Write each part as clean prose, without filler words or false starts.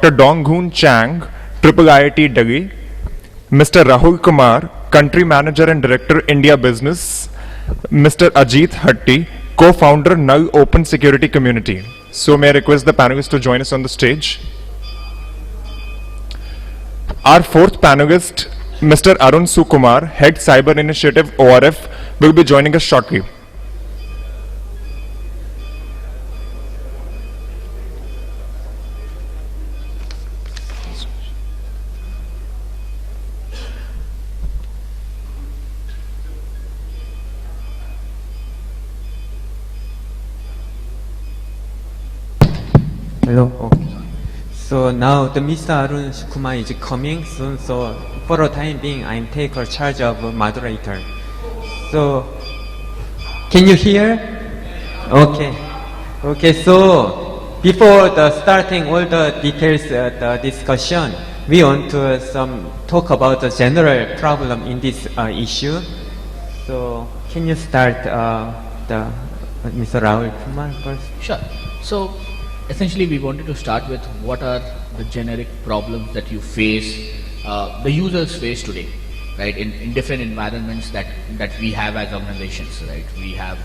Dr. Donghoon Chang, Triple IIT Delhi, Mr. Rahul Kumar, Country Manager and Director, India Business, Mr. Ajit Hatti, Co-founder, Null Open Security Community. So may I request the panelists to join us on the stage. Our fourth panelist, Mr. Arun Sukumar, Head Cyber Initiative ORF, will be joining us shortly. Hello. Okay. So now the Mr. Arun Sukumar is coming soon. So for the time being, I'm taking charge of moderator. So can you hear? Okay. Okay. So before the starting all the details the discussion, we want to talk about the general problem in this issue. So can you start the Mr. Rahul Kumar first? Sure. So essentially we wanted to start with what are the generic problems that you face, the users face today, right, in different environments that we have as organizations, right. We have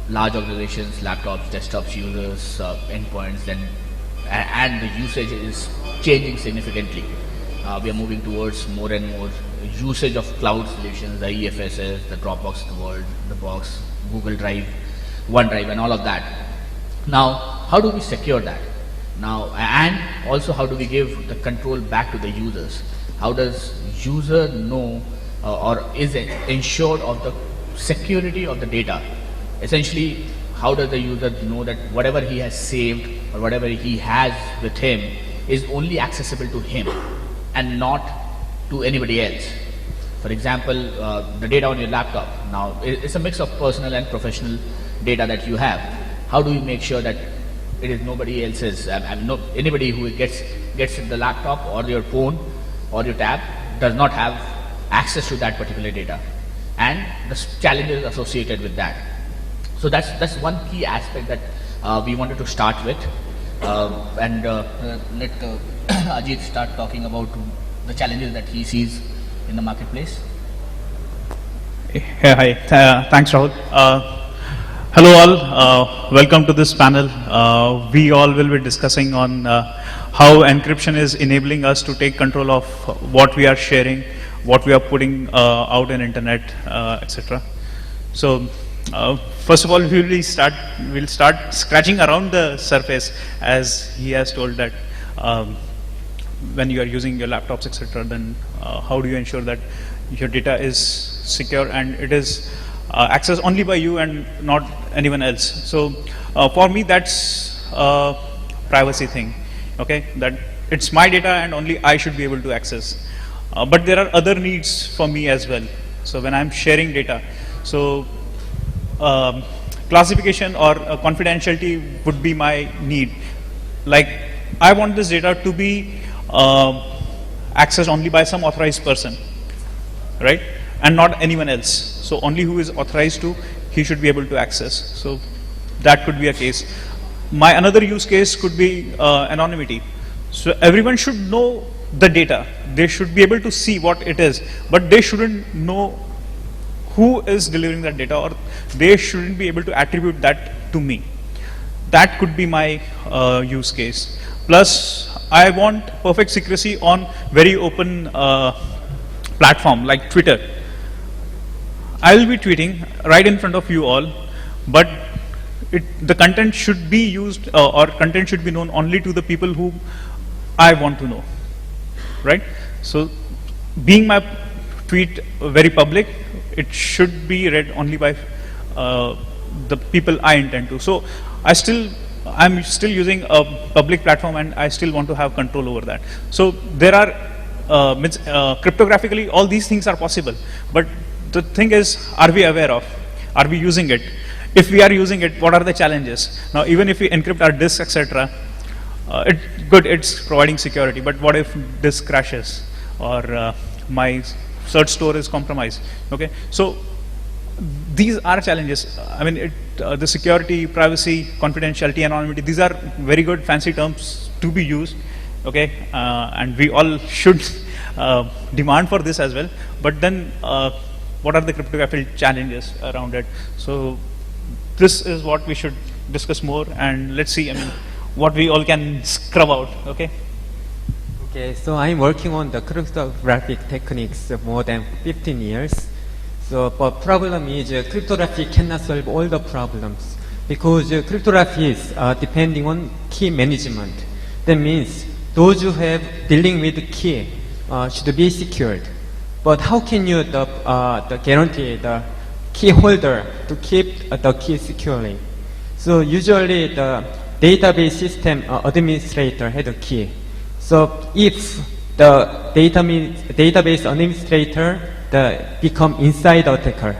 large organizations, laptops, desktops, users, endpoints, and the usage is changing significantly. We are moving towards more and more usage of cloud solutions, the EFSS, the Dropbox of the world, the Box, Google Drive, OneDrive, and all of that. Now, how do we secure that? Now, and also how do we give the control back to the users? How does user know or is it ensured of the security of the data? Essentially, how does the user know that whatever he has saved or whatever he has with him is only accessible to him and not to anybody else? For example, the data on your laptop. Now, it's a mix of personal and professional data that you have. How do you make sure that it is nobody else's? Anybody who gets the laptop or your phone or your tab does not have access to that particular data, and the challenges associated with that. So that's one key aspect that we wanted to start with, and let Ajit start talking about the challenges that he sees in the marketplace. Yeah, hi. Thanks, Rahul. Hello all, welcome to this panel. We all will be discussing on how encryption is enabling us to take control of what we are sharing, what we are putting out in internet, etc. So first of all, we'll start scratching around the surface, as he has told that when you are using your laptops, etc. then how do you ensure that your data is secure and it is accessed only by you and not anyone else. So for me, that's a privacy thing, okay, that it's my data and only I should be able to access. But there are other needs for me as well. So when I'm sharing data, so classification or confidentiality would be my need. Like, I want this data to be accessed only by some authorized person, right, and not anyone else. So only who is authorized to, he should be able to access. So that could be a case. My another use case could be anonymity. So everyone should know the data. They should be able to see what it is, but they shouldn't know who is delivering that data, or they shouldn't be able to attribute that to me. That could be my use case. Plus, I want perfect secrecy on very open platform like Twitter. I will be tweeting right in front of you all, but the content should be used or content should be known only to the people who I want to know, right? So being my tweet very public, it should be read only by the people I intend to. So I'm still using a public platform and I still want to have control over that. So there are cryptographically all these things are possible, but the thing is, are we aware of? Are we using it? If we are using it, what are the challenges? Now, even if we encrypt our disk, etc., it's providing security. But what if disk crashes or my search store is compromised? Okay, so these are challenges. I mean, the security, privacy, confidentiality, anonymity. These are very good, fancy terms to be used, okay, and we all should demand for this as well. But then, what are the cryptographic challenges around it? So this is what we should discuss more, and let's see, I mean, what we all can scrub out, okay? Okay, so I'm working on the cryptographic techniques more than 15 years. So, but problem is cryptography cannot solve all the problems because cryptography is depending on key management. That means those who have dealing with key should be secured. But how can you guarantee the key holder to keep the key securely? So usually the database system administrator had a key. So if the database administrator become insider attacker,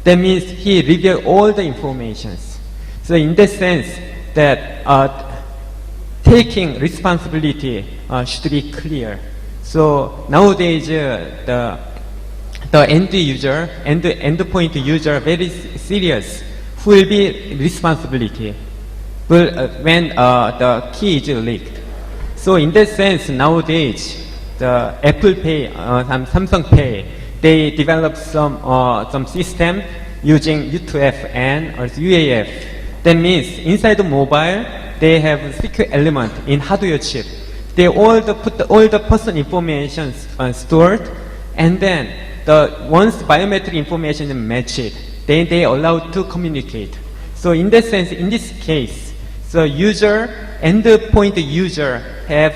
that means he reveal all the informations. So in that sense, that taking responsibility should be clear. So nowadays, the end user and the endpoint user very serious. Who will be responsibility when the key is leaked? So in that sense, nowadays, the Apple Pay, Samsung Pay, they developed some system using U2F and also UAF. That means inside the mobile, they have secure element in hardware chip. They put all the personal information stored, and then once biometric information is matched, then they are allowed to communicate. So in that sense, in this case, the user and the point user have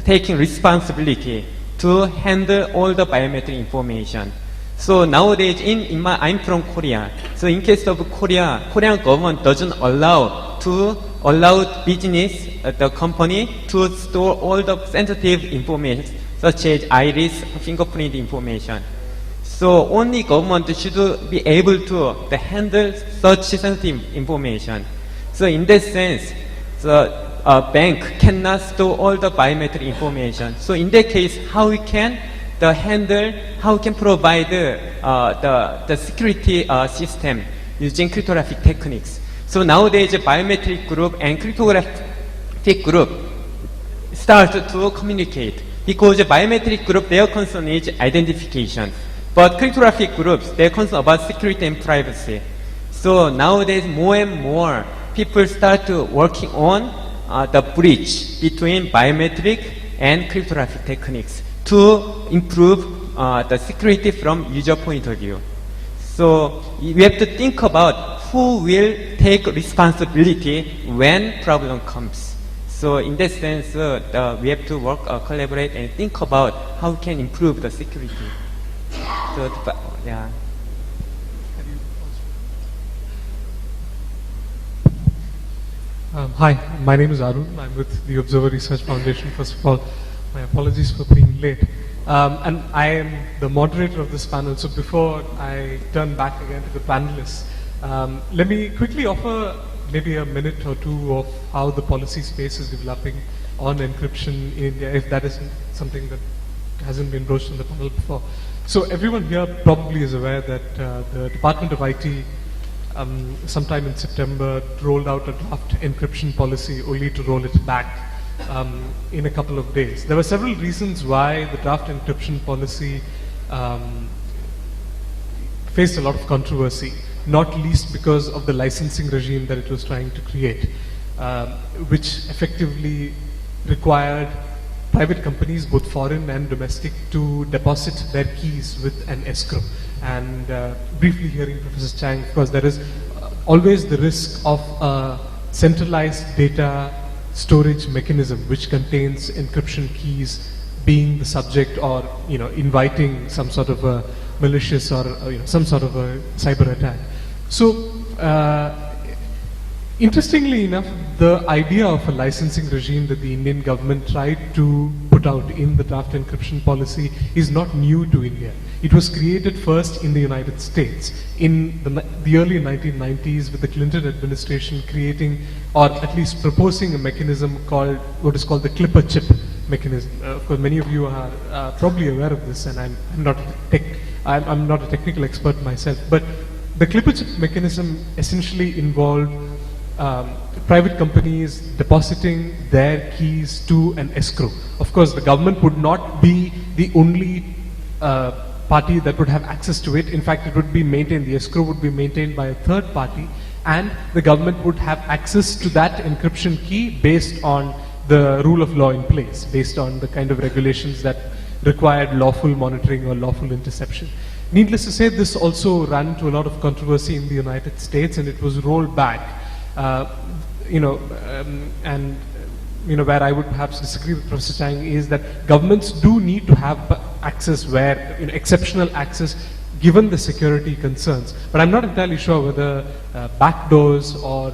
taken responsibility to handle all the biometric information. So nowadays, I'm from Korea. So in case of Korea, Korean government doesn't allow business, the company to store all the sensitive information, such as iris, fingerprint information. So only government should be able to handle such sensitive information. So in that sense, the bank cannot store all the biometric information. So in that case, how we can provide the security system using cryptographic techniques. So nowadays, the biometric group and cryptographic group start to communicate because the biometric group, their concern is identification. But cryptographic groups, they're concerned about security and privacy. So nowadays, more and more people start to working on the bridge between biometric and cryptographic techniques to improve the security from user point of view. So we have to think about who will take responsibility when problem comes. So in that sense, we have to work, collaborate, and think about how we can improve the security. So, yeah. Hi, my name is Arun. I'm with the Observer Research Foundation. First of all, my apologies for being late. And I am the moderator of this panel. So before I turn back again to the panelists, let me quickly offer maybe a minute or two of how the policy space is developing on encryption in India, if that isn't something that hasn't been broached on the panel before. So everyone here probably is aware that the Department of IT sometime in September rolled out a draft encryption policy only to roll it back in a couple of days. There were several reasons why the draft encryption policy faced a lot of controversy, not least because of the licensing regime that it was trying to create, which effectively required private companies, both foreign and domestic, to deposit their keys with an escrow. And briefly hearing Professor Chang, of course, there is always the risk of a centralized data storage mechanism which contains encryption keys being the subject, or inviting some sort of a malicious or some sort of a cyber attack. So interestingly enough, the idea of a licensing regime that the Indian government tried to put out in the draft encryption policy is not new to India. It was created first in the United States in the early 1990s with the Clinton administration creating, or at least proposing, a mechanism called what is called the Clipper chip mechanism. Of course, many of you are probably aware of this, and I'm not a technical expert myself, but the Clipper chip mechanism essentially involved private companies depositing their keys to an escrow. Of course, the government would not be the only party that would have access to it. In fact, it would be maintained, the escrow would be maintained by a third party, and the government would have access to that encryption key based on the rule of law in place, based on the kind of regulations that required lawful monitoring or lawful interception. Needless to say, this also ran into a lot of controversy in the United States, and it was rolled back. Where I would perhaps disagree with Professor Chang is that governments do need to have access where, exceptional access given the security concerns. But I'm not entirely sure whether backdoors or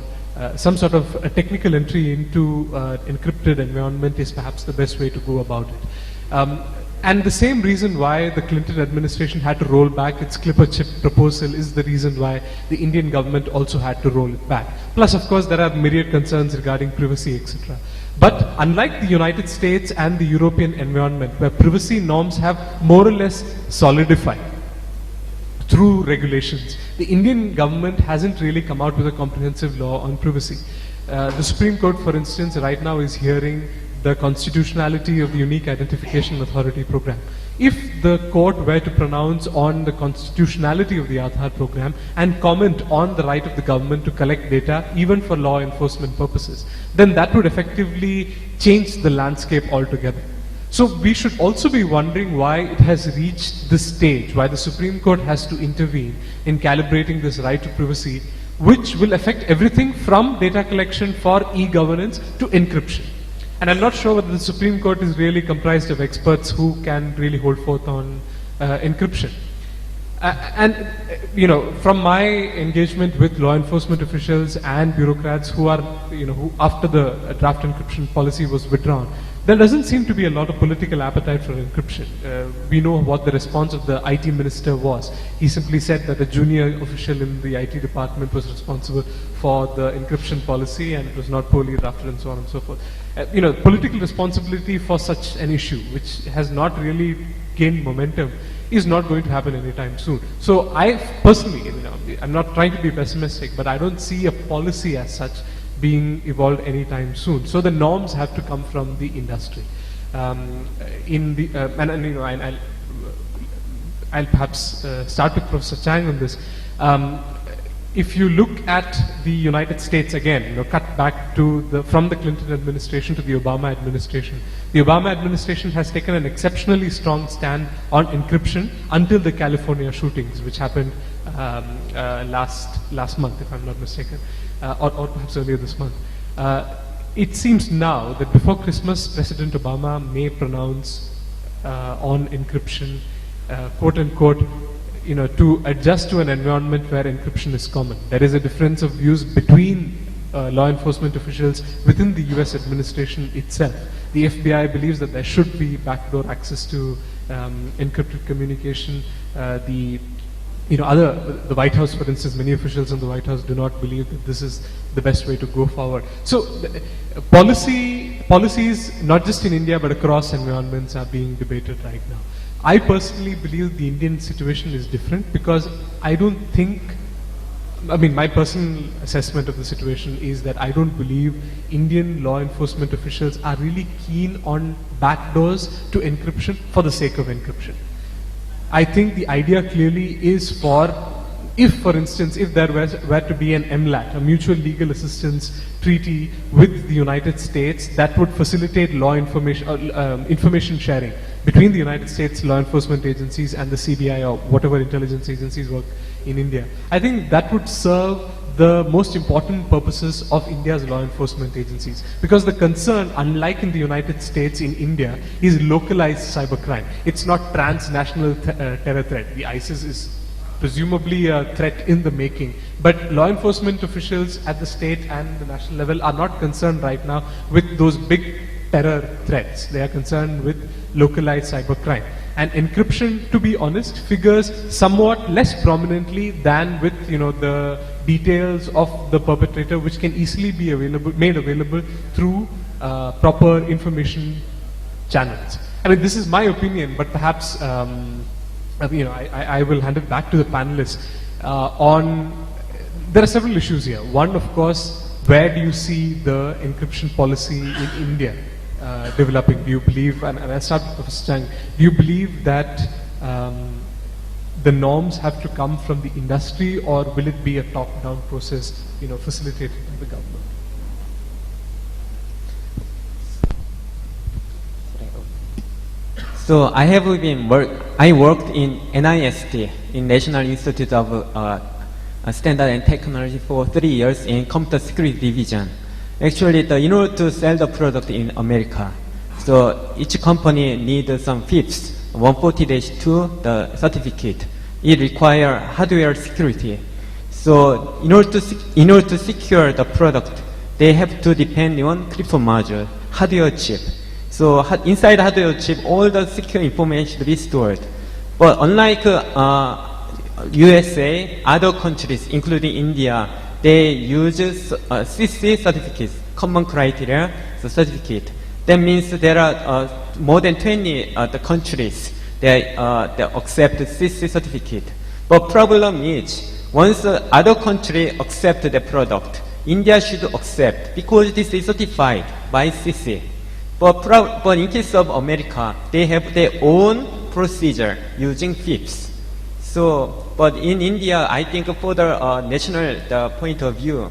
some sort of a technical entry into encrypted environment is perhaps the best way to go about it. And the same reason why the Clinton administration had to roll back its Clipper chip proposal is the reason why the Indian government also had to roll it back. Plus, of course, there are myriad concerns regarding privacy, etc. But unlike the United States and the European environment, where privacy norms have more or less solidified through regulations, the Indian government hasn't really come out with a comprehensive law on privacy. The Supreme Court, for instance, right now is hearing the constitutionality of the Unique Identification Authority program. If the court were to pronounce on the constitutionality of the Aadhaar program and comment on the right of the government to collect data, even for law enforcement purposes, then that would effectively change the landscape altogether. So we should also be wondering why it has reached this stage, why the Supreme Court has to intervene in calibrating this right to privacy, which will affect everything from data collection for e-governance to encryption. And I'm not sure whether the Supreme Court is really comprised of experts who can really hold forth on encryption. From my engagement with law enforcement officials and bureaucrats who are, who after the draft encryption policy was withdrawn, there doesn't seem to be a lot of political appetite for encryption. We know what the response of the IT minister was. He simply said that a junior official in the IT department was responsible for the encryption policy and it was not poorly drafted and so on and so forth. Political responsibility for such an issue, which has not really gained momentum, is not going to happen anytime soon. So I personally, I'm not trying to be pessimistic, but I don't see a policy as such being evolved anytime soon. So the norms have to come from the industry. I'll perhaps start with Professor Chang on this. If you look at the United States again, cut back to from the Clinton administration to the Obama administration, the Obama administration has taken an exceptionally strong stand on encryption until the California shootings, which happened last month, if I'm not mistaken, or perhaps earlier this month. It seems now that before Christmas, President Obama may pronounce on encryption, quote unquote, to adjust to an environment where encryption is common. There is a difference of views between law enforcement officials within the US administration itself. The FBI believes that there should be backdoor access to encrypted communication. The White House, for instance, many officials in the White House do not believe that this is the best way to go forward. So policies, not just in India, but across environments are being debated right now. I personally believe the Indian situation is different because I don't think, my personal assessment of the situation is that I don't believe Indian law enforcement officials are really keen on backdoors to encryption for the sake of encryption. I think the idea clearly is for instance, if there were to be an MLAT, a mutual legal assistance treaty with the United States that would facilitate law information sharing between the United States law enforcement agencies and the CBI or whatever intelligence agencies work in India, I think that would serve the most important purposes of India's law enforcement agencies. Because the concern, unlike in the United States, in India, is localized cybercrime. It's not transnational terror threat. The ISIS is presumably a threat in the making. But law enforcement officials at the state and the national level are not concerned right now with those big terror threats. They are concerned with localized cybercrime. And encryption, to be honest, figures somewhat less prominently than with the details of the perpetrator, which can easily be made available through proper information channels. This is my opinion, but perhaps I will hand it back to the panelists. There are several issues here. One, of course, where do you see the encryption policy in India developing? Do you believe, and I start with Professor Chang, do you believe that the norms have to come from the industry, or will it be a top-down process, facilitated by the government? So I worked in NIST, in National Institute of Standard and Technology, for 3 years in Computer Security Division. Actually, in order to sell the product in America, so each company needs some FIPS, 140-2, the certificate. It requires hardware security. So in order to secure the product, they have to depend on crypto module, hardware chip. So inside hardware chip, all the secure information should be stored. But unlike USA, other countries, including India, they use CC certificates, common criteria, so certificate. That means there are more than 20 the countries that accept CC certificate. But problem is, once other country accept the product, India should accept, because this is certified by CC. But in case of America, they have their own procedure using FIPS. So, but in India, I think for the national point of view,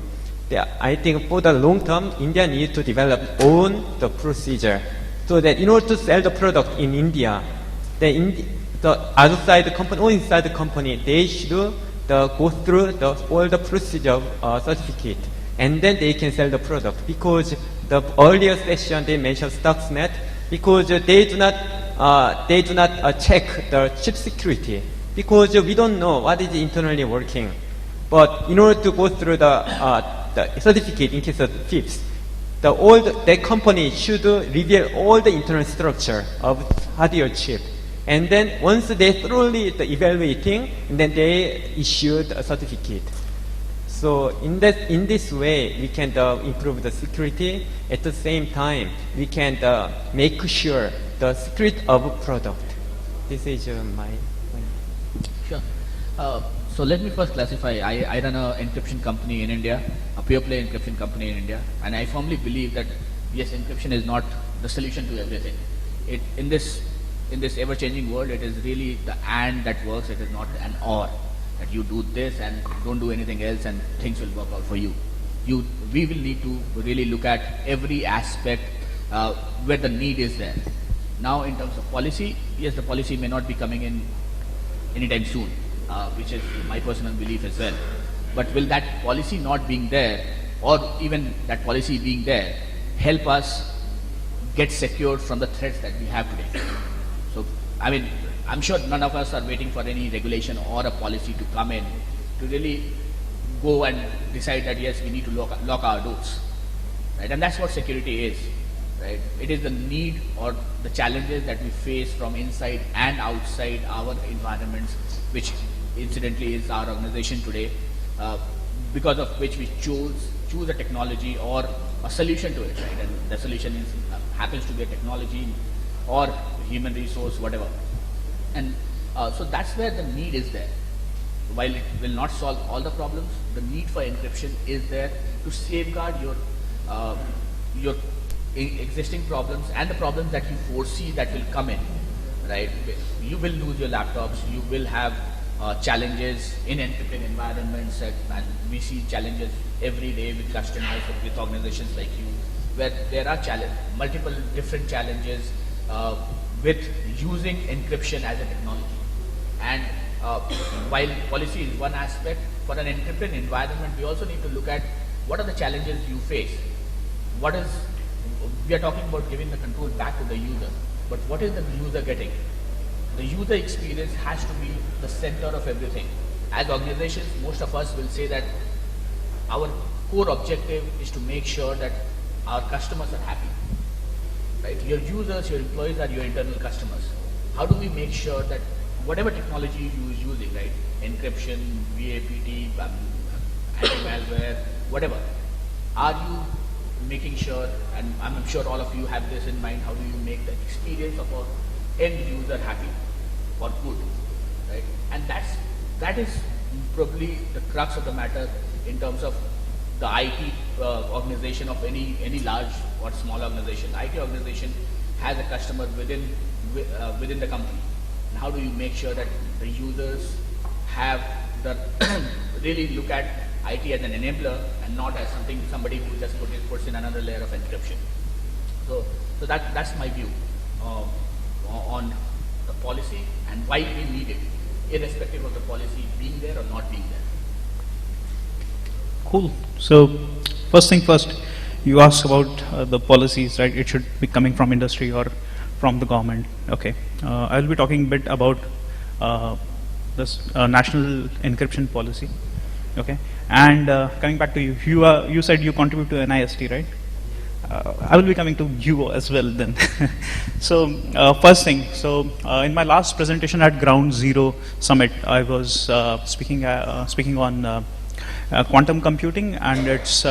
I think for the long term, India needs to develop own the procedure, so that in order to sell the product in India, the outside company or inside the company, they should go through all the procedure certificate, and then they can sell the product. Because the earlier session they mentioned Stuxnet, because they do not check the chip security, because we don't know what is internally working. But in order to go through the certificate in case of FIPS, the company should reveal all the internal structure of hardware chip. And then once they thoroughly evaluating, and then they issued a certificate. So in this way, we can improve the security. At the same time, we can make sure the security of product. This is my. Sure. So let me first classify. I run an encryption company in India, a pure play encryption company in India, and I firmly believe that yes, encryption is not the solution to everything. In this ever-changing world, it is really the and that works. It is not an or, that you do this and don't do anything else and things will work out for you. We will need to really look at every aspect where the need is there. Now, in terms of policy, yes, the policy may not be coming in anytime soon, which is my personal belief as well. But will that policy not being there, or even that policy being there, help us get secured from the threats that we have today? So, I mean, I'm sure none of us are waiting for any regulation or a policy to come in to really go and decide that yes, we need to lock our doors, right? And that's what security is, right? It is the need or the challenges that we face from inside and outside our environments, which incidentally is our organization today, because of which we choose a technology or a solution to it, right? And the solution happens to be a technology or human resource, whatever. And so that's where the need is there. While it will not solve all the problems, the need for encryption is there to safeguard your existing problems and the problems that you foresee that will come in, right? You will lose your laptops, you will have challenges in encrypted environments, and we see challenges every day with customers, with organizations like you, where there are multiple different challenges with using encryption as a technology. And while policy is one aspect, for an encrypted environment, we also need to look at what are the challenges you face. We are talking about giving the control back to the user, but what is the user getting? The user experience has to be the center of everything. As organizations, most of us will say that our core objective is to make sure that our customers are happy. Right? Your users, your employees are your internal customers. How do we make sure that whatever technology you is using, right? Encryption, VAPT, anti-malware, whatever, are you making sure, and I'm sure all of you have this in mind, how do you make the experience of our end user happy or good, right? And that is probably the crux of the matter in terms of the IT organization of any large or small organization, IT organization has a customer within the company. And how do you make sure that the users have the really look at IT as an enabler and not as somebody who just puts in another layer of encryption? So that's my view on the policy and why we need it, irrespective of the policy being there or not being there. Cool. So, first thing first, you asked about the policies, right? It should be coming from industry or from the government. Okay. I will be talking a bit about this national encryption policy. Okay. And coming back to you, you said you contribute to NIST, right? I will be coming to you as well then. So, first thing, in my last presentation at Ground Zero Summit, I was speaking on quantum computing and its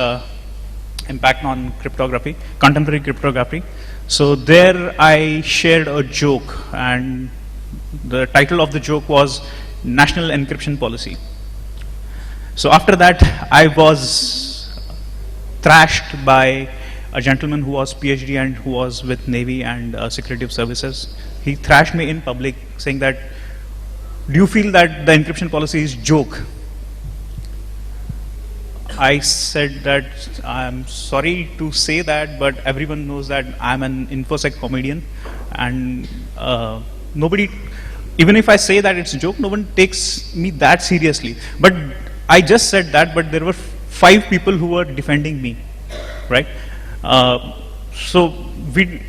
impact on cryptography, contemporary cryptography. So there I shared a joke, and the title of the joke was National Encryption Policy. So after that, I was thrashed by a gentleman who was PhD and who was with Navy and Security Services. He thrashed me in public saying that, do you feel that the encryption policy is joke? I said that I'm sorry to say that, but everyone knows that I'm an InfoSec comedian, and nobody, even if I say that it's a joke, no one takes me that seriously. But I just said that, but there were 5 people who were defending me, right? So we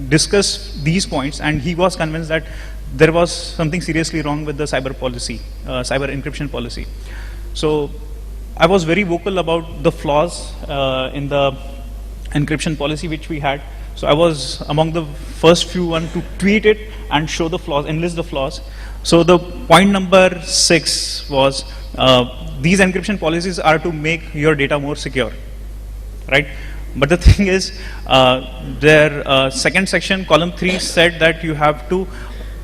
discussed these points, and he was convinced that there was something seriously wrong with the cyber policy, cyber encryption policy. So I was very vocal about the flaws in the encryption policy which we had. So I was among the first few one to tweet it and show the flaws, enlist the flaws. So the point number 6 was these encryption policies are to make your data more secure, right? But the thing is, their second section, column 3, said that you have to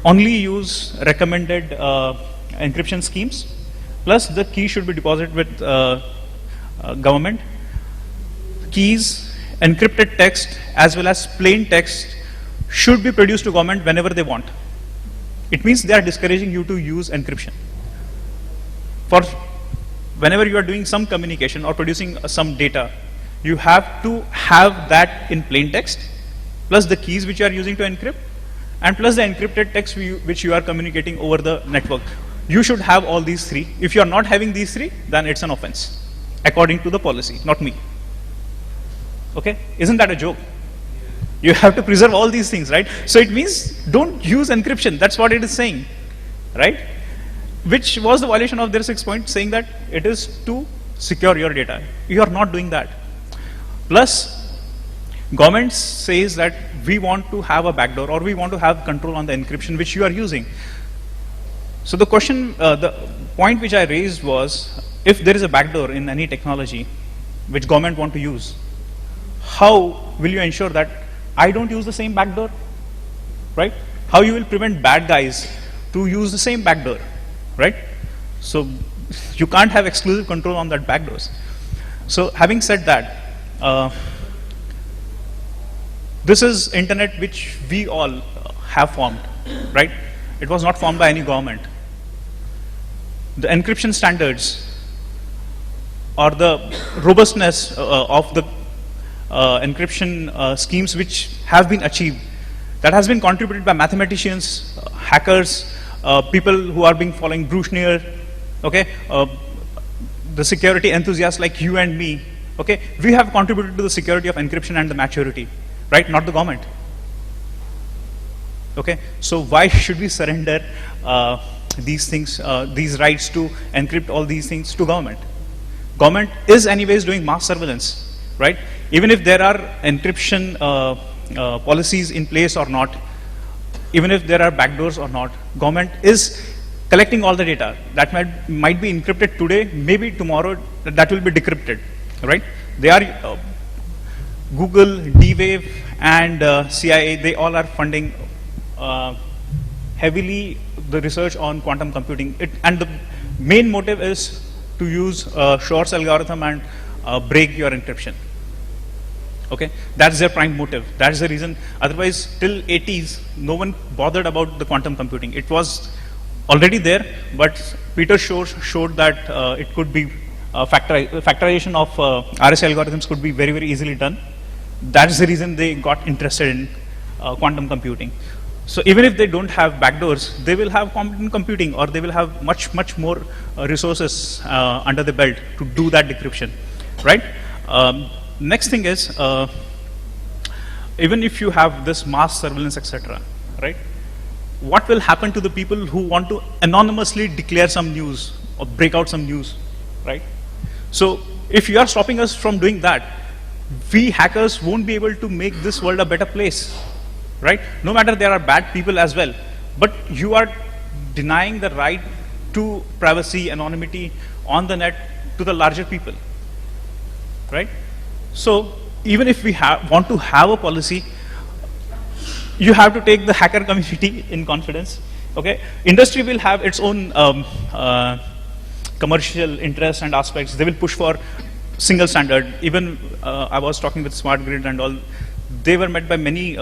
only use recommended encryption schemes. Plus, the key should be deposited with government. Keys, encrypted text, as well as plain text should be produced to government whenever they want. It means they are discouraging you to use encryption. For whenever you are doing some communication or producing some data, you have to have that in plain text, plus the keys which you are using to encrypt, and plus the encrypted text which you are communicating over the network. You should have all these 3. If you are not having these 3, then it's an offense, according to the policy, not me. Okay? Isn't that a joke? You have to preserve all these things, right? So it means don't use encryption. That's what it is saying, right? Which was the violation of their 6th point, saying that it is to secure your data. You are not doing that. Plus, government says that we want to have a backdoor, or we want to have control on the encryption which you are using. So the question, the point which I raised was, if there is a backdoor in any technology which government want to use, how will you ensure that I don't use the same backdoor, right? How you will prevent bad guys to use the same backdoor, right? So you can't have exclusive control on that backdoors. So having said that, this is internet which we all have formed, right? It was not formed by any government. The encryption standards or the robustness of the encryption schemes which have been achieved, that has been contributed by mathematicians, hackers, people who are being following Bruchner, okay, the security enthusiasts like you and me, okay. We have contributed to the security of encryption and the maturity, right? Not the government. Okay, so why should we surrender these things, these rights to encrypt all these things to government? Government is anyways doing mass surveillance, right? Even if there are encryption policies in place or not, even if there are backdoors or not, government is collecting all the data. That might be encrypted today, maybe tomorrow that will be decrypted, right? They are, Google, D-Wave and CIA, they all are funding heavily the research on quantum computing. And the main motive is to use Shor's algorithm and break your encryption. Okay, that's their prime motive. That's the reason. Otherwise, till 80s, no one bothered about the quantum computing. It was already there, but Peter showed that it could be factorization of RSA algorithms could be very, very easily done. That's the reason they got interested in quantum computing. So even if they don't have backdoors, they will have quantum computing, or they will have much, much more resources under the belt to do that decryption, right? Next thing is, even if you have this mass surveillance, etc., right? What will happen to the people who want to anonymously declare some news or break out some news, right? So if you are stopping us from doing that, we hackers won't be able to make this world a better place, right? No matter there are bad people as well, but you are denying the right to privacy, anonymity on the net to the larger people, right? So even if we want to have a policy, you have to take the hacker community in confidence. Okay, industry will have its own commercial interests and aspects. They will push for single standard. Even I was talking with Smart Grid and all. They were met by many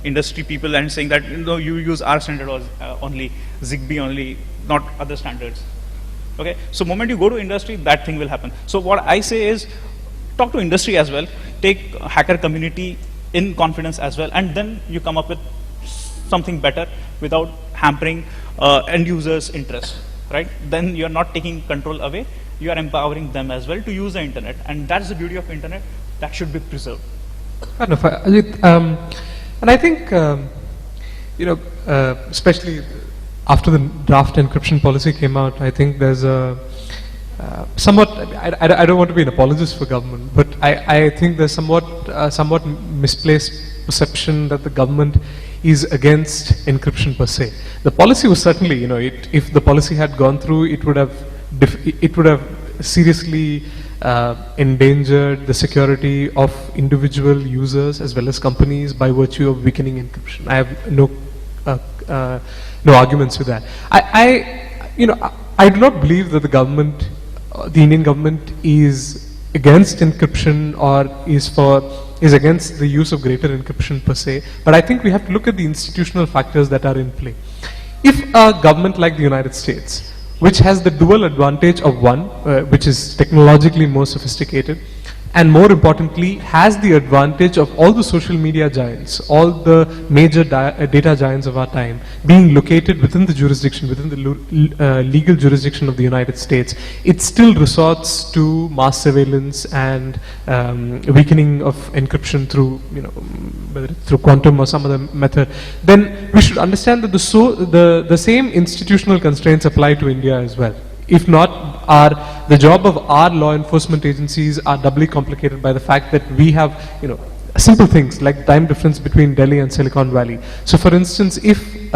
industry people and saying that, you know, you use our standard only, ZigBee only, not other standards. Okay, so moment you go to industry, that thing will happen. So what I say is, talk to industry as well, take hacker community in confidence as well, and then you come up with something better without hampering end users' interest, right? Then you're not taking control away, you are empowering them as well to use the internet, and that's the beauty of internet, that should be preserved. Fair enough. Ajit, and I think, you know, especially after the draft encryption policy came out, I think there's a somewhat, I don't want to be an apologist for government, but I think there's somewhat misplaced perception that the government is against encryption per se. The policy was certainly, you know, if the policy had gone through, it would have seriously endangered the security of individual users as well as companies by virtue of weakening encryption. I have no arguments with that. I do not believe that the government, the Indian government, is against encryption or is against the use of greater encryption per se, but I think we have to look at the institutional factors that are in play. If a government like the United States, which has the dual advantage of one, which is technologically more sophisticated, and more importantly, has the advantage of all the social media giants, all the major data giants of our time, being located within the jurisdiction, within the legal jurisdiction of the United States, it still resorts to mass surveillance and weakening of encryption through, you know, whether it's through quantum or some other method. Then we should understand that the same institutional constraints apply to India as well. If not, the job of our law enforcement agencies are doubly complicated by the fact that we have, you know, simple things like time difference between Delhi and Silicon Valley. So, for instance, if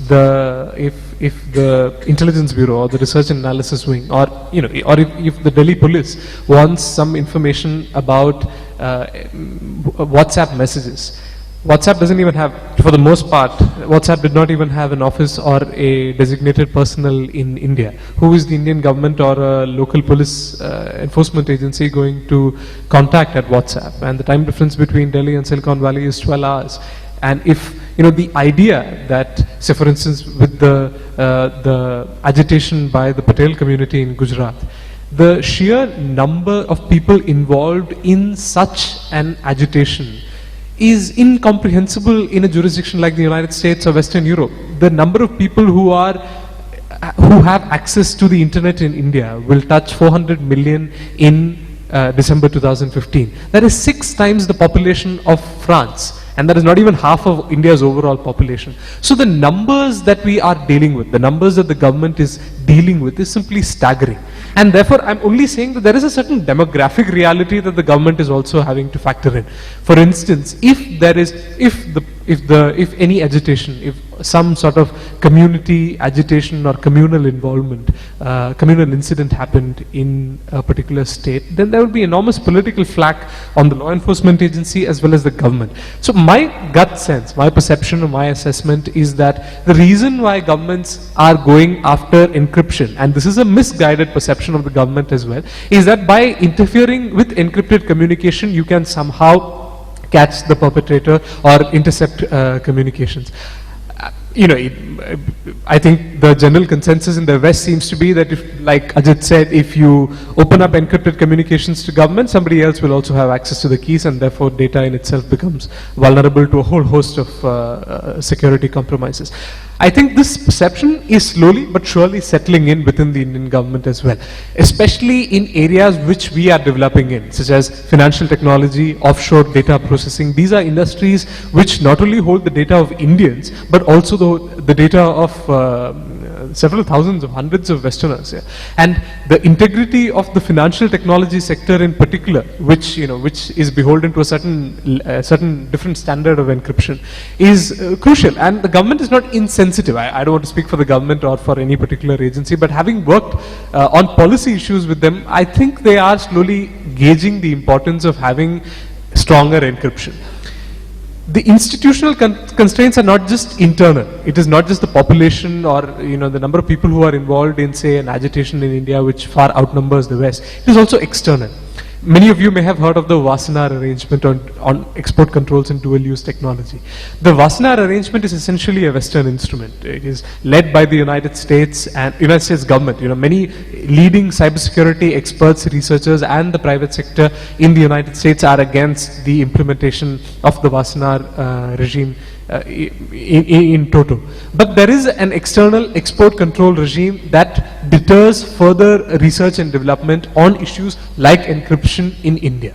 the intelligence bureau or the research and analysis wing, or if the Delhi police wants some information about WhatsApp messages, WhatsApp doesn't even have, for the most part, WhatsApp did not even have an office or a designated personnel in India. Who is the Indian government or a local police enforcement agency going to contact at WhatsApp? And the time difference between Delhi and Silicon Valley is 12 hours. And if, you know, the idea that, say for instance, with the agitation by the Patel community in Gujarat, the sheer number of people involved in such an agitation is incomprehensible in a jurisdiction like the United States or Western Europe. The number of people who have access to the internet in India will touch 400 million in December 2015. That is 6 times the population of France, and that is not even half of India's overall population. So the numbers that we are dealing with, the numbers that the government is dealing with, is simply staggering. And therefore, I'm only saying that there is a certain demographic reality that the government is also having to factor in. For instance, if the if any agitation, if some sort of community agitation or communal involvement, communal incident happened in a particular state, then there would be enormous political flack on the law enforcement agency as well as the government. So my gut sense, my perception or my assessment is that the reason why governments are going after encryption, and this is a misguided perception of the government as well, is that by interfering with encrypted communication, you can somehow catch the perpetrator or intercept communications. I think the general consensus in the West seems to be that, if, like Ajit said, if you open up encrypted communications to government, somebody else will also have access to the keys, and therefore data in itself becomes vulnerable to a whole host of security compromises. I think this perception is slowly but surely settling in within the Indian government as well, especially in areas which we are developing in, such as financial technology, offshore data processing. These are industries which not only hold the data of Indians, but also the data of several thousands of hundreds of Westerners. Yeah. And the integrity of the financial technology sector in particular, which is beholden to a certain different standard of encryption, is crucial. And the government is not insensitive. I don't want to speak for the government or for any particular agency, but having worked on policy issues with them, I think they are slowly gauging the importance of having stronger encryption. The institutional constraints are not just internal. It is not just the population or the number of people who are involved in, say, an agitation in India, which far outnumbers the West. It is also external. Many of you may have heard of the Wassenaar arrangement on export controls and dual-use technology. The Wassenaar arrangement is essentially a Western instrument. It is led by the United States and United States government. Many leading cybersecurity experts, researchers, and the private sector in the United States are against the implementation of the Wassenaar regime in toto. But there is an external export control regime that deters further research and development on issues like encryption in India.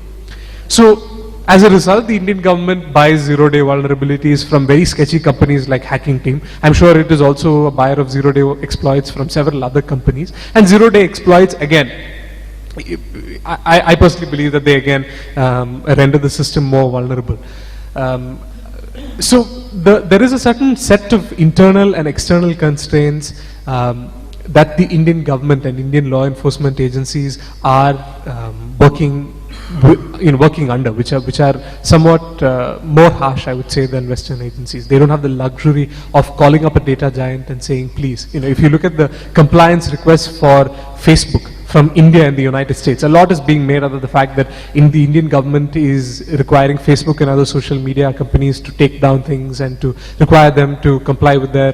So, as a result, the Indian government buys zero-day vulnerabilities from very sketchy companies like Hacking Team. I'm sure it is also a buyer of zero-day exploits from several other companies. And zero-day exploits, again, I personally believe that they again render the system more vulnerable. So there is a certain set of internal and external constraints that the Indian government and Indian law enforcement agencies are working under, which are somewhat more harsh, I would say, than Western agencies. They don't have the luxury of calling up a data giant and saying, please, if you look at the compliance requests for Facebook from India and the United States, a lot is being made out of the fact that the Indian government is requiring Facebook and other social media companies to take down things and to require them to comply with their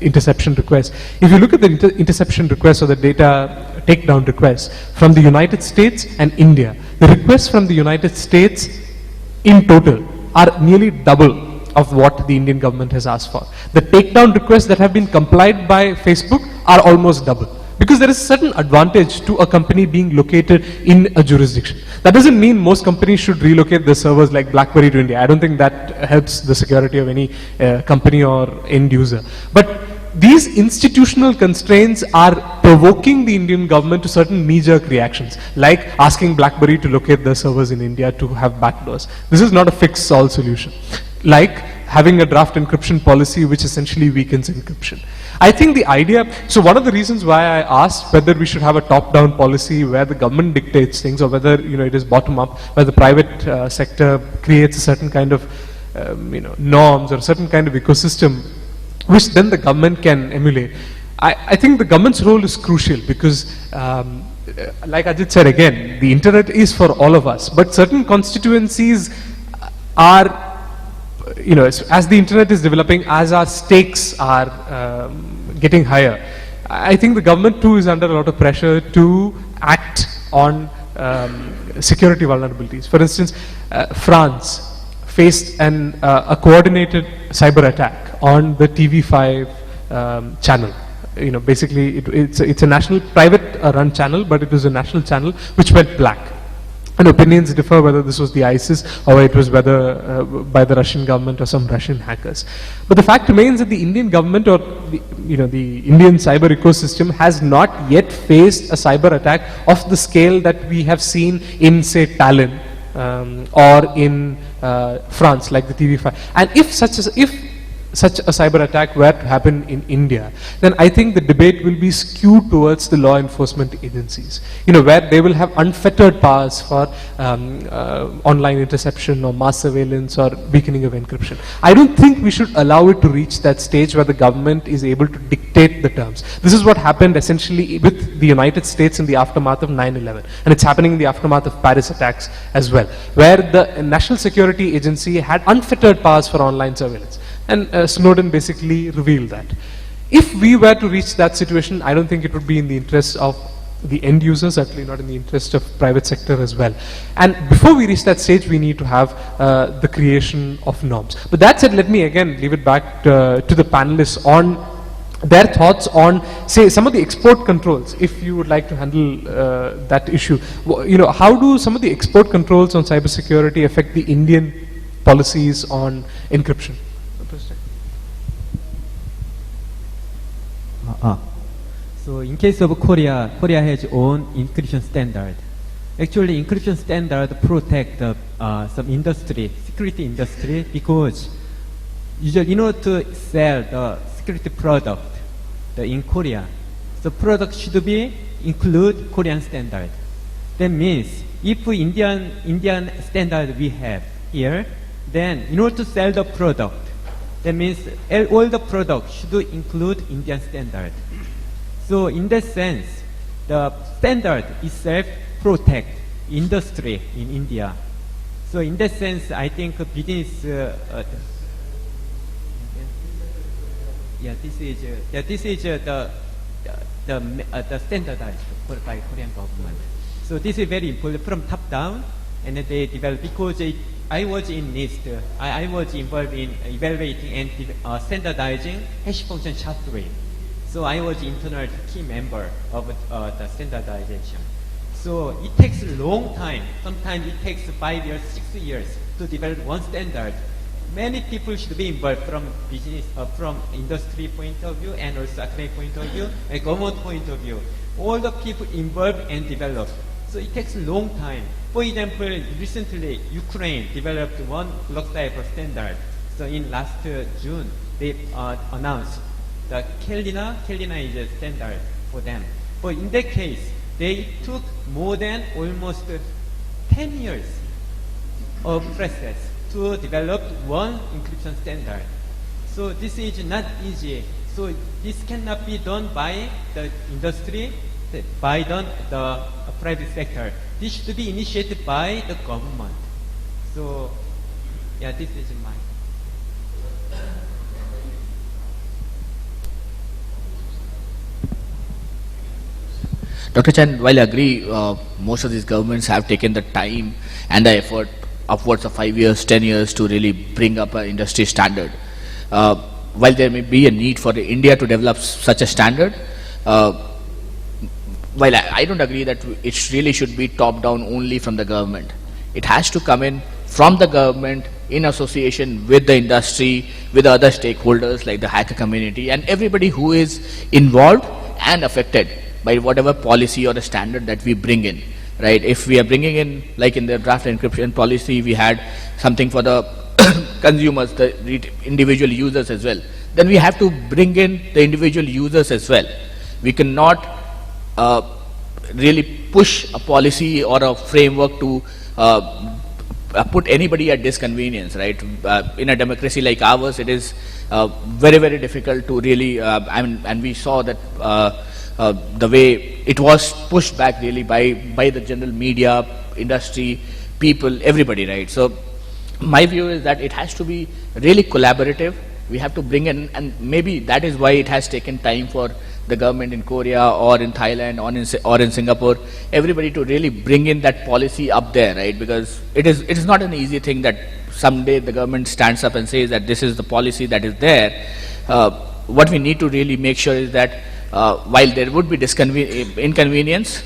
interception requests. If you look at the interception requests or the data takedown requests from the United States and India, the requests from the United States in total are nearly double of what the Indian government has asked for. The takedown requests that have been complied by Facebook are almost double. Because there is a certain advantage to a company being located in a jurisdiction. That doesn't mean most companies should relocate their servers like BlackBerry to India. I don't think that helps the security of any company or end user. But these institutional constraints are provoking the Indian government to certain knee-jerk reactions, like asking BlackBerry to locate their servers in India to have backdoors. This is not a fix-all solution. Like having a draft encryption policy which essentially weakens encryption. I think the idea, so one of the reasons why I asked whether we should have a top-down policy where the government dictates things, or whether it is bottom-up, where the private sector creates a certain kind of norms or a certain kind of ecosystem which then the government can emulate. I think the government's role is crucial because like Ajit said again, the internet is for all of us, but certain constituencies are as the internet is developing, as our stakes are getting higher, I think the government too is under a lot of pressure to act on security vulnerabilities. For instance, France faced a coordinated cyber attack on the TV5 channel. Basically it's a national private run channel, but it was a national channel which went black. And opinions differ whether this was the ISIS or it was whether by the Russian government or some Russian hackers. But the fact remains that the Indian government or the Indian cyber ecosystem has not yet faced a cyber attack of the scale that we have seen in, say, Tallinn or in France, like the TV5. And if such a cyber attack were to happen in India, then I think the debate will be skewed towards the law enforcement agencies, where they will have unfettered powers for online interception or mass surveillance or weakening of encryption. I don't think we should allow it to reach that stage where the government is able to dictate the terms. This is what happened essentially with the United States in the aftermath of 9/11, and it's happening in the aftermath of Paris attacks as well, where the National Security Agency had unfettered powers for online surveillance. And Snowden basically revealed that. If we were to reach that situation, I don't think it would be in the interest of the end users, certainly not in the interest of private sector as well. And before we reach that stage, we need to have the creation of norms. But that said, let me again leave it back to the panelists on their thoughts on, say, some of the export controls, if you would like to handle that issue. How do some of the export controls on cybersecurity affect the Indian policies on encryption? So in case of Korea, Korea has own encryption standard. Actually, encryption standard protect the, some industry, security industry, because usually in order to sell the security product in Korea, the product should be include Korean standard. That means if Indian standard we have here, then in order to sell the product, that means all the products should include Indian standard. So in that sense, the standard itself protect industry in India. So in that sense, I think business. This is the standardized by Korean government. So this is very important from top down, and they develop because I was in NIST. I was involved in evaluating and standardizing hash function SHA-3. So I was internal key member of the standardization. So it takes a long time. Sometimes it takes 5 years, 6 years to develop one standard. Many people should be involved from business, from industry point of view, and also academic point of view, and government point of view. All the people involved and develop. So it takes a long time. For example, recently Ukraine developed one block cipher standard. So in last June, they announced the Kelina is a standard for them. But in that case, they took more than almost 10 years of process to develop one encryption standard. So this is not easy. So this cannot be done by the industry, by the private sector. This should be initiated by the government. So, yeah, this is my. Dr. Chan, while I agree, most of these governments have taken the time and the effort upwards of 5 years, 10 years to really bring up an industry standard. While there may be a need for India to develop such a standard, while I don't agree that it really should be top down only from the government. It has to come in from the government in association with the industry, with the other stakeholders like the hacker community and everybody who is involved and affected by whatever policy or the standard that we bring in, right? If we are bringing in, like in the draft encryption policy, we had something for the consumers, the individual users as well, then we have to bring in the individual users as well. We cannot really push a policy or a framework to put anybody at disconvenience, right? In a democracy like ours, it is very, very difficult to really, and we saw that the way it was pushed back really by the general media, industry, people, everybody, right? So my view is that it has to be really collaborative. We have to bring in, and maybe that is why it has taken time for the government in Korea or in Thailand or in Singapore, everybody to really bring in that policy up there, right? Because it is not an easy thing that someday the government stands up and says that this is the policy that is there. What we need to really make sure is that while there would be inconvenience,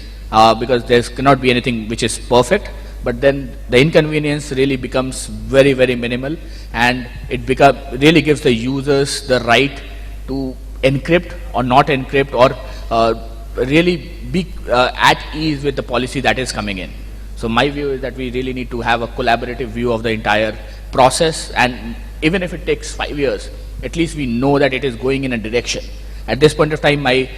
because there cannot be anything which is perfect, but then the inconvenience really becomes very, very minimal, and it really gives the users the right to encrypt or not encrypt, or really be at ease with the policy that is coming in. So my view is that we really need to have a collaborative view of the entire process, and even if it takes 5 years, at least we know that it is going in a direction. At this point of time, my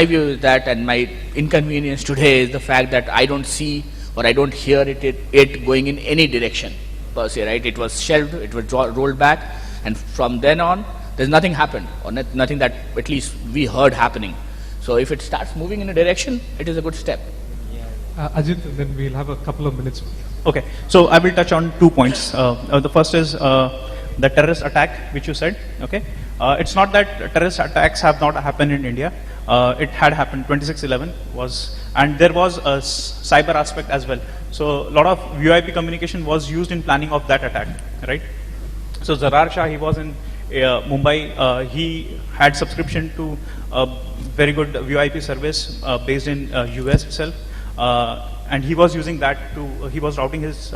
view is that, and my inconvenience today is the fact that I don't see or I don't hear it going in any direction per se, right? It was shelved, it was rolled back, and from then on, there's nothing happened, or nothing that at least we heard happening. So if it starts moving in a direction, it is a good step. Ajit, and then we'll have a couple of minutes. Okay, so I will touch on 2 points. The first is the terrorist attack, which you said. Okay, it's not that terrorist attacks have not happened in India. It had happened. 26/11 was, and there was a cyber aspect as well. So a lot of VoIP communication was used in planning of that attack, right? So Zarar Shah, he was in Mumbai. He had subscription to a very good VoIP service based in US itself. And he was using that he was routing his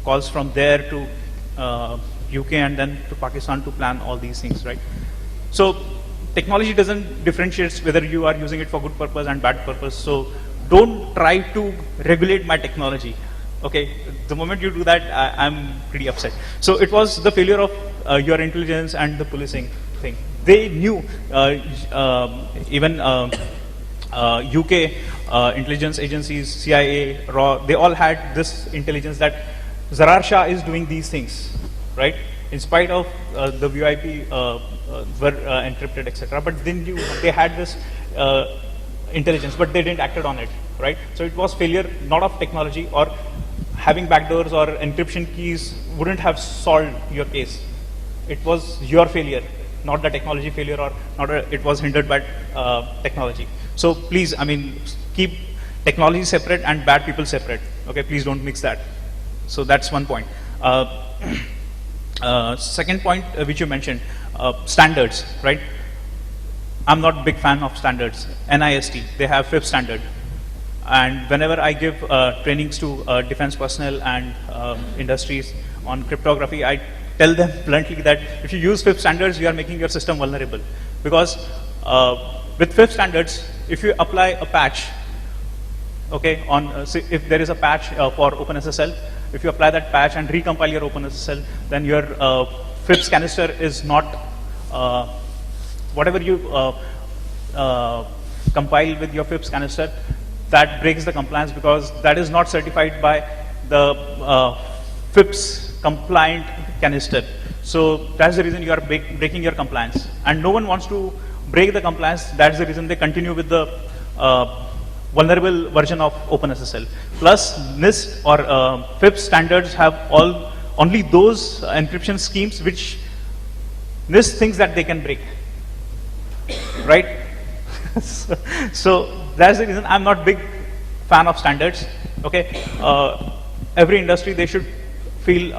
calls from there to UK and then to Pakistan to plan all these things, right? So technology doesn't differentiate whether you are using it for good purpose and bad purpose. So don't try to regulate my technology. Okay, the moment you do that, I'm pretty upset. So it was the failure of your intelligence and the policing thing. They knew, even UK intelligence agencies, CIA, RAW, they all had this intelligence that Zarar Shah is doing these things, right? In spite of the VoIP were encrypted, etc. But they knew, they had this intelligence, but they didn't acted on it, right? So it was failure not of technology, or having backdoors or encryption keys wouldn't have solved your case. It was your failure, not the technology failure, or it was hindered by technology. So please, I mean, keep technology separate and bad people separate. Okay, please don't mix that. So that's one point. Second point, which you mentioned, standards, right? I'm not a big fan of standards. NIST, they have 5th standard. And whenever I give trainings to defense personnel and industries on cryptography, I tell them bluntly that if you use 5th standards, you are making your system vulnerable. Because with 5th standards, if you apply a patch, okay, on if there is a patch for OpenSSL, if you apply that patch and recompile your OpenSSL, then your FIPS canister is not, whatever you compile with your FIPS canister, that breaks the compliance, because that is not certified by the FIPS compliant canister. So that's the reason you are breaking your compliance. And no one wants to break the compliance. That's the reason they continue with the vulnerable version of OpenSSL. Plus, NIST or FIPS standards have only those encryption schemes which NIST thinks that they can break, right? So that's the reason I'm not big fan of standards. Okay, every industry, they should feel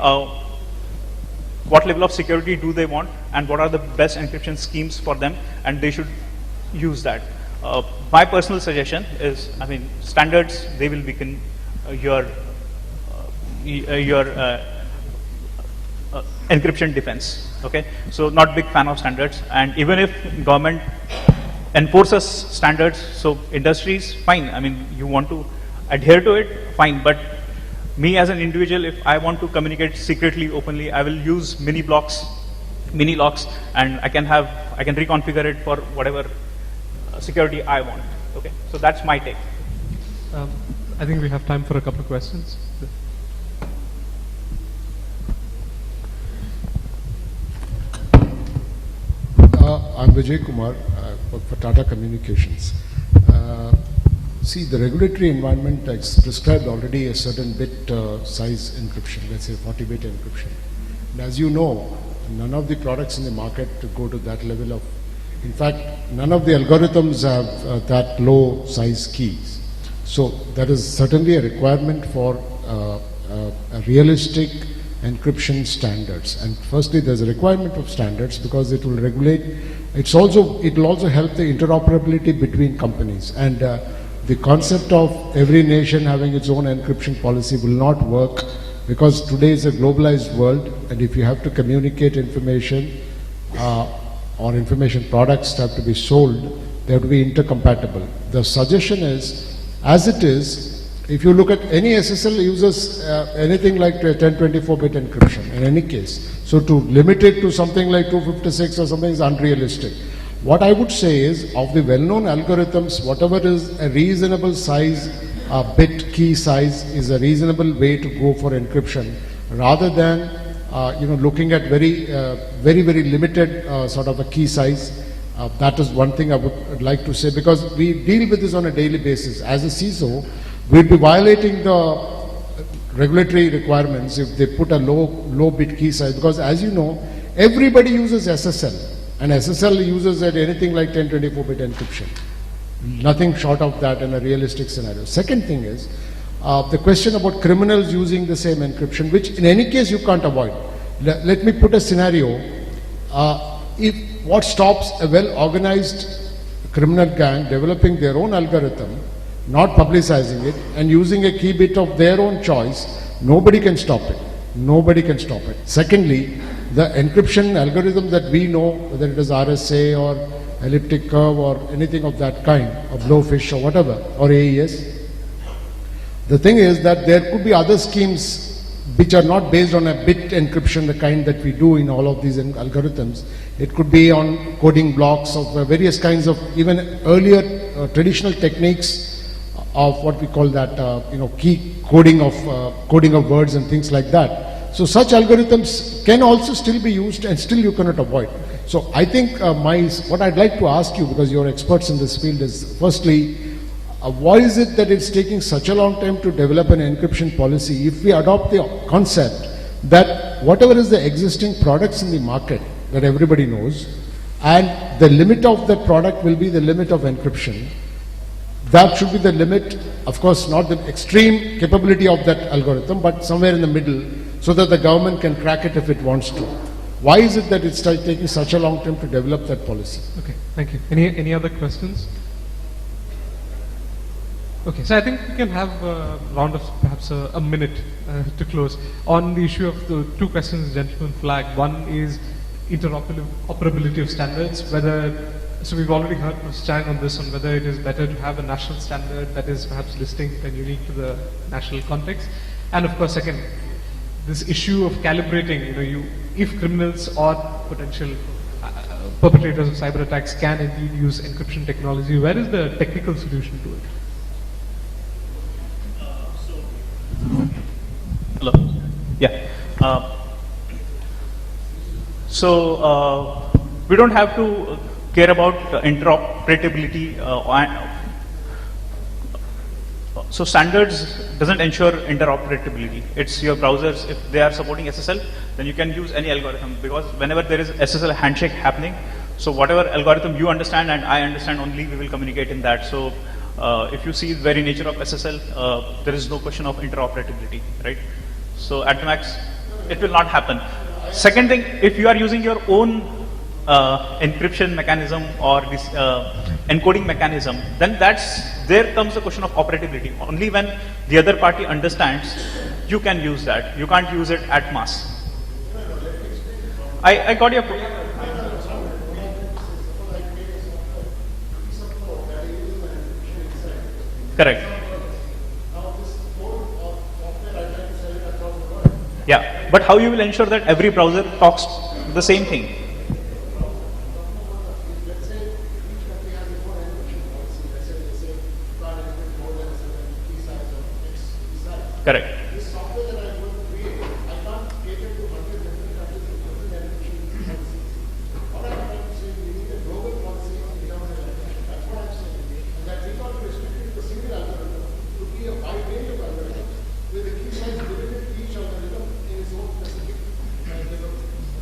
what level of security do they want and what are the best encryption schemes for them, and they should use that. My personal suggestion is, I mean, standards, they will weaken your encryption defense. Okay, so not big fan of standards. And even if government enforces standards, so industries, fine. I mean, you want to adhere to it, fine. But me as an individual, if I want to communicate secretly, openly, I will use mini locks, and I can reconfigure it for whatever security I want. Okay, so that's my take. I think we have time for a couple of questions. I'm Vijay Kumar, work for Tata Communications. See, the regulatory environment has prescribed already a certain bit size encryption, let's say 40-bit encryption. And as you know, none of the products in the market go to that level of, in fact, none of the algorithms have that low size keys. So there is certainly a requirement for a realistic encryption standards. And firstly, there's a requirement of standards because it will regulate. It will also help the interoperability between companies. And the concept of every nation having its own encryption policy will not work, because today is a globalized world, and if you have to communicate information or information products have to be sold, they have to be intercompatible. The suggestion is, as it is, If you look at any SSL uses anything like 1024-bit encryption in any case. So to limit it to something like 256 or something is unrealistic. What I would say is, of the well-known algorithms, whatever is a reasonable size, bit key size is a reasonable way to go for encryption, rather than looking at very limited sort of a key size. That is one thing I would like to say, because we deal with this on a daily basis. As a CISO, we'd be violating the regulatory requirements if they put a low bit key size, because as you know, everybody uses SSL, and SSL uses at anything like 1024-bit encryption. Nothing short of that in a realistic scenario. Second thing is the question about criminals using the same encryption, which in any case you can't avoid. Let me put a scenario. If what stops a well-organized criminal gang developing their own algorithm, not publicizing it, and using a key bit of their own choice, nobody can stop it. Nobody can stop it. Secondly, the encryption algorithm that we know, whether it is RSA or elliptic curve or anything of that kind, or blowfish or whatever, or AES, the thing is that there could be other schemes which are not based on a bit encryption, the kind that we do in all of these algorithms. It could be on coding blocks of various kinds of even earlier traditional techniques of what we call that, key coding of words and things like that. So such algorithms can also still be used, and still you cannot avoid. So I think what I'd like to ask you, because you're experts in this field, is firstly, why is it that it's taking such a long time to develop an encryption policy if we adopt the concept that whatever is the existing products in the market that everybody knows, and the limit of that product will be the limit of encryption? That should be the limit, of course, not the extreme capability of that algorithm, but somewhere in the middle, so that the government can crack it if it wants to. Why is it that it's taking such a long time to develop that policy? Okay, thank you. Any other questions? Okay, so I think we can have a round of perhaps a minute to close. On the issue of the two questions the gentleman flagged, one is interoperability of standards, so we've already heard Mr. Chang on this, on whether it is better to have a national standard that is perhaps distinct and unique to the national context. And of course, second, this issue of calibrating, if criminals or potential perpetrators of cyber attacks can indeed use encryption technology, where is the technical solution to it? Hello. Yeah. We don't have to care about interoperability. So standards doesn't ensure interoperability. It's your browsers. If they are supporting SSL, then you can use any algorithm, because whenever there is SSL handshake happening, so whatever algorithm you understand and I understand only, we will communicate in that. So if you see the very nature of SSL, there is no question of interoperability, right? So at the max, it will not happen. Second thing, if you are using your own encryption mechanism or this encoding mechanism, then there comes the question of operability. Only when the other party understands, you can use that. You can't use it at mass. I got your point. Correct. Yeah, but how you will ensure that every browser talks the same thing? Correct.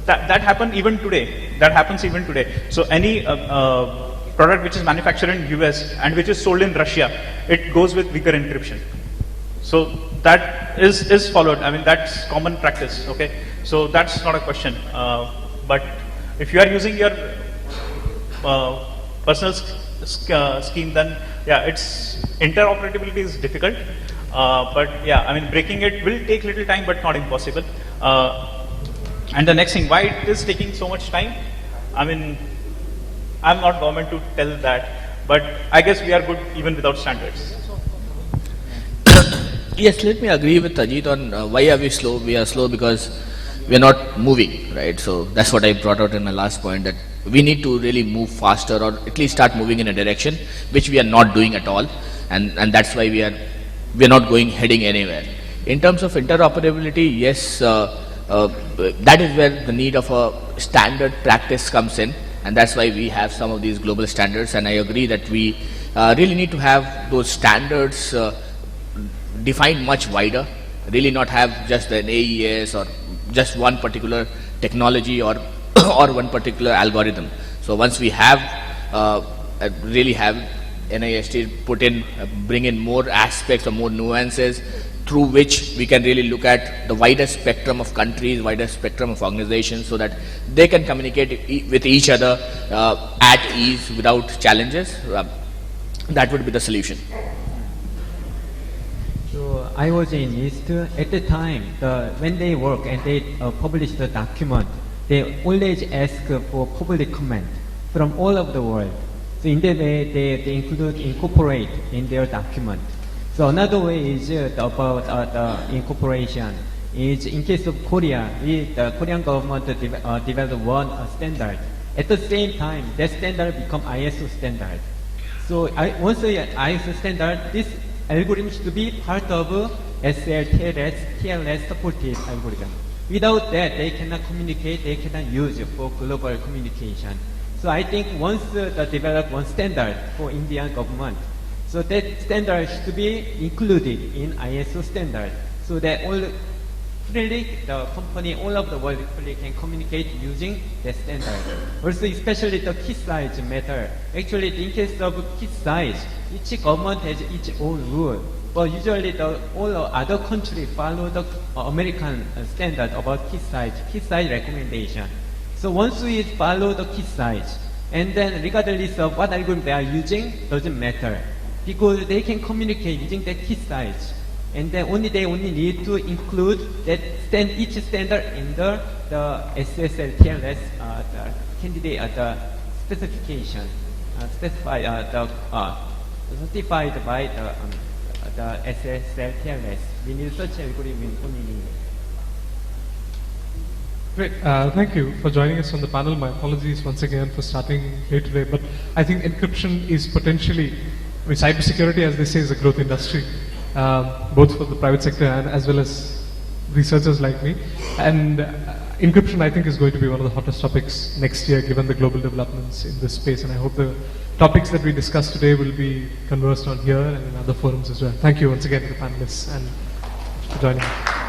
That happens even today. That happens even today. So any product which is manufactured in US and which is sold in Russia, it goes with weaker encryption. So that is followed. I mean, that's common practice. Okay. So that's not a question. But if you are using your personal scheme, then yeah, it's interoperability is difficult. But yeah, I mean, breaking it will take little time, but not impossible. And the next thing, why it is taking so much time? I mean, I'm not government to tell that, but I guess we are good even without standards. Yes, let me agree with Ajit on why are we slow. We are slow because we are not moving, right? So that's what I brought out in my last point, that we need to really move faster, or at least start moving in a direction which we are not doing at all, and that's why we are not going heading anywhere. In terms of interoperability, yes, that is where the need of a standard practice comes in, and that's why we have some of these global standards. And I agree that we really need to have those standards defined much wider, really not have just an AES or just one particular technology or or one particular algorithm. So once we have really have NIST put in, bring in more aspects or more nuances through which we can really look at the wider spectrum of countries, wider spectrum of organizations, so that they can communicate with each other at ease without challenges. That would be the solution. So I was in East at the time. When they work and they publish the document, they always ask for public comment from all over the world. So in that way, they incorporate in their document. So another way is about the incorporation is in case of Korea, the Korean government developed one standard. At the same time, that standard become ISO standard. So once the ISO standard, this algorithm should be part of SL, TLS supported algorithm. Without that, they cannot communicate, they cannot use for global communication. So I think once they develop one standard for Indian government, so that standard should be included in ISO standard, so that all freely the company all over the world freely can communicate using the standard. Also, especially the key size matter. Actually, in case of key size, each government has its own rule. But usually, all other countries follow the American standard about key size recommendation. So once we follow the key size, and then regardless of what algorithm they are using, doesn't matter, because they can communicate using the key size, and then they only need to include that each standard in the SSL TLS the candidate the specification specified certified by the SSL TLS. We need such algorithm only need. Great. Thank you for joining us on the panel. My apologies once again for starting late today, but I think encryption is potentially, cybersecurity, as they say, is a growth industry, both for the private sector and as well as researchers like me. And encryption, I think, is going to be one of the hottest topics next year, given the global developments in this space. And I hope the topics that we discussed today will be conversed on here and in other forums as well. Thank you once again to the panelists and for joining us.